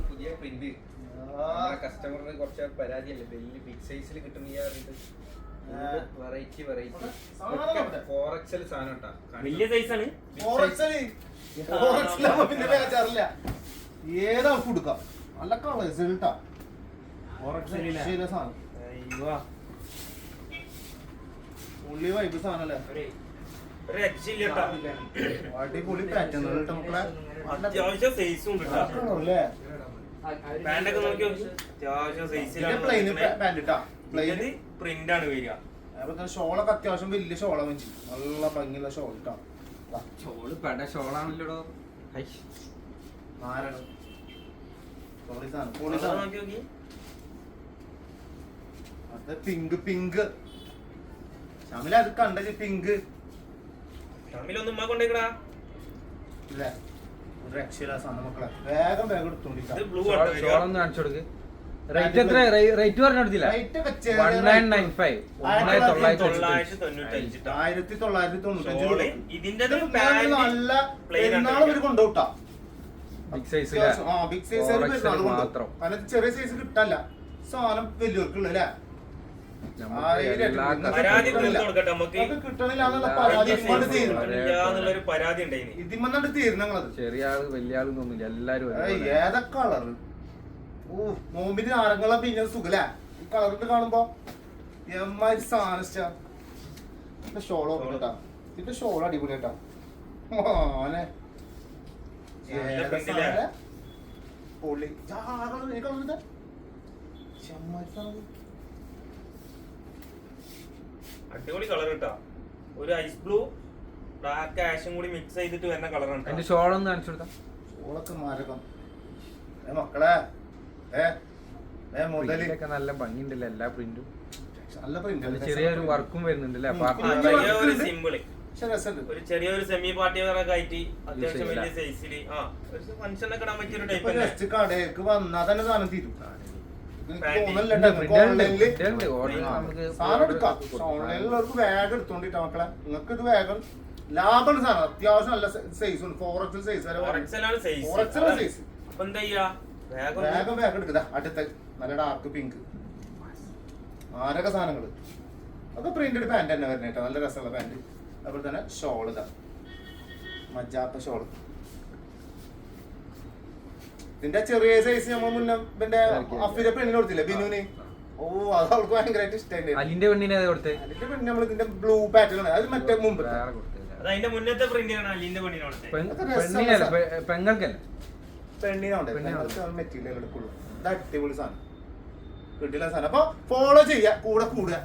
പുതിയ പ്രിന്റ് കസ്റ്റമറിന് കുറച്ച് പരാതിയല്ലേ വലിയ ബിഗ് സൈസിൽ കിട്ടുന്ന വെറൈറ്റി ഫോറക്സൽ സാധനം വലിയ സൈസാണ്. ഏതാ കൊടുക്കാം നല്ല കളേഴ്സ് കേട്ടാ. ഉള്ളി വൈബ് സാധനല്ലേ, അടിപൊളി പാറ്റേൺ മക്കളെ. അത്യാവശ്യം സൈസും ഉണ്ട് കളറല്ലേ പാന്റൊക്കെ നോക്കിയോ, അത്യാവശ്യം സൈസിലാണ്. പ്രിന്റ് ആണ് വരിക. അതുപോലെ ഷോളൊക്കെ അത്യാവശ്യം വലിയ ഷോളാ വെച്ച് നല്ല ഭംഗിയുള്ള ഷോൾ ഇട്ടാ. ഷോള് പെട ഷോളാണല്ലോ. അത് പിങ്ക് പിങ്ക് ഷാമില, അത് കണ്ട പിങ്ക് ഷാമിലൊന്നും കൊണ്ടേക്കടാ ഇല്ലേ, ഒരു രക്ഷയില്ല സാധനം മക്കളെ. വേഗം വേഗം എടുത്തോണ്ടിരിക്കാം. ഷോളൊന്ന് കാണിച്ചു കൊടുക്ക്. റേറ്റ് എത്ര? റേറ്റ് പറഞ്ഞില്ല. 1995 1995 നല്ല പെരുന്നാൾ ഒരു കൊണ്ടുപോട്ടാ. ബിഗ് സൈസ് ബിഗ് സൈസ് മാത്രം, അതിനകത്ത് ചെറിയ സൈസ് കിട്ടല്ല സാധനം വലിയവർക്കുള്ള അല്ലേ. ഇതിമന്നാണ്ട് തീരുന്നങ്ങളത്. ചെറിയ ആള് വലിയ ആള് തോന്നില്ല, എല്ലാരും ഏതാ കളറ്. നോമ്പിന് നാരങ്ങളെ പിന്നെ സുഖല ഈ കളറിട്ട് കാണുമ്പോ എമ്മാതിരി സാധനം. ഷോൾ ഓർമ്മട്ടാ, ഇതിന്റെ ഷോൾ അടിപൊളി കേട്ടാ. മോനെ പൊളി. അടിപൊളി കളർ കിട്ടാ. ഒരു ഐസ് ബ്ലൂ ബ്ലാക്ക് ആഷും കൂടി മിക്സ് ചെയ്തിട്ട് വരുന്ന കളറാണ്. അതിന്റെ ഷോളൊന്ന് കാണിച്ചു കൊടുക്കാം. ഷോളൊക്കെ മാരകം മക്കളെ. നല്ല ഭംഗിയുണ്ടല്ലോ എല്ലാ പ്രിന്റും. നല്ല പ്രിന്റ്, ചെറിയൊരു വർക്കും വരുന്നുണ്ടല്ലേ. ഒരു ചെറിയൊരു സെമി പാർട്ടി ഒക്കെ ആയിട്ട് അത്യാവശ്യം വലിയ സൈസില് ഫംഗ്ഷനൊക്കെ ഇടാൻ പറ്റിയ ഒരു ടൈപ്പ്. കടയിലേക്ക് വന്നാ തന്നെ സാധനം തീരും. ഓൺലൈനിലുള്ളവർക്ക് വേഗം എടുത്തോണ്ടിട്ടാ മക്കളെ. നിങ്ങൾക്ക് ഇത് വേഗം ലാഭമാണ് സാധനം. അത്യാവശ്യം നല്ല സൈസ് ഉണ്ട്. 4XL സൈസ് വരെ. 4XL സൈസ് വേഗം വേഗം എടുക്കുക. അടുത്ത നല്ല ഡാർക്ക് പിങ്ക് ആരൊക്കെ സാധനങ്ങള്. അത് പ്രിന്റഡ് പാന്റ് തന്നെ വരുന്നേട്ടോ, നല്ല രസമുള്ള പാന്റ്. അതുപോലെ തന്നെ ഷോൾ ഇതാ, മജാത്ത ഷോള്. ഇതിന്റെ ചെറിയ സൈസ് നമ്മൾ മുന്നേ ഇതിന്റെ അഫിന്റെ പെണ്ണിന് കൊടുത്തില്ലേ, ബിനുവിന്. ഓ, അത് അവൾക്ക് ഭയങ്കരമായിട്ട് ഇഷ്ടമായി. അലിന്റെ പെണ്ണിനെ കൊടുത്തേ. അലിന്റെ പെണ്ണിന് നമ്മൾ ഇതിന്റെ ബ്ലൂ പാറ്റേൺ, അത് മറ്റേ മുമ്പ് അതിന്റെ മുന്നത്തെ പ്രിന്റാണ് അലിന്റെ പെണ്ണിനോട്. പെങ്ങൾക്കല്ല, പെണ്ണിനോണ്ട് മെറ്റീരിയൽ എടുക്കുള്ളൂ. ഇത് അടിപൊളി സാധനം, കിട്ടില്ല സാധനം. അപ്പൊ ഫോളോ ചെയ്യാ, കൂടെ കൂടുക.